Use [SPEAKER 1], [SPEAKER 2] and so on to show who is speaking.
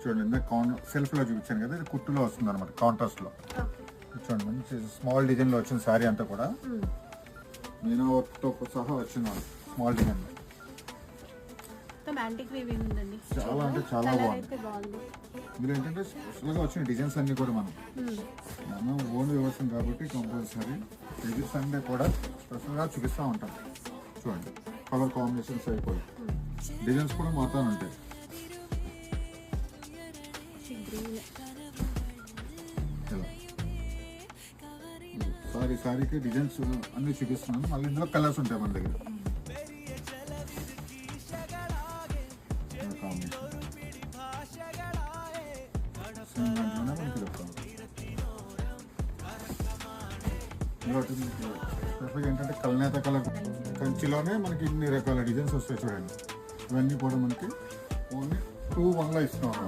[SPEAKER 1] చూడండి సెల్ఫ్లో చూపించాను కదా, ఇది కుట్టులో వస్తుంది అనమాట, కాంట్రాస్ట్లో. చూడండి మంచి స్మాల్ డిజైన్లో వచ్చిన శారీ అంతా కూడా మీనా వర్క్తో సహా వచ్చింది స్మాల్ డిజైన్. చాలా అంటే చాలా బాగుంది. ఇందులో ఏంటంటే స్పెషల్గా వచ్చిన డిజైన్స్ అన్నీ కూడా మనం ఓన్ వ్యవస్థ కాబట్టి కంపల్సరీ ప్రతి సండే కూడా స్పెషల్గా చూపిస్తూ ఉంటాం. చూడండి కలర్ కాంబినేషన్స్ అయిపోయి డిజైన్స్ కూడా మాత్రం ఉంటాయి. సారీకి డిజైన్స్ అన్ని చూపిస్తున్నాను. మళ్ళీ ఇందులో కలర్స్ ఉంటాయి మన దగ్గర. ఏంటంటే కల్నేత కలర్ కంచిలోనే మనకి ఇన్ని రకాల డిజైన్స్ వస్తాయి. చూడండి ఇవన్నీ కూడా మనకి ఓన్లీ 2-1లో ఇస్తున్నాం.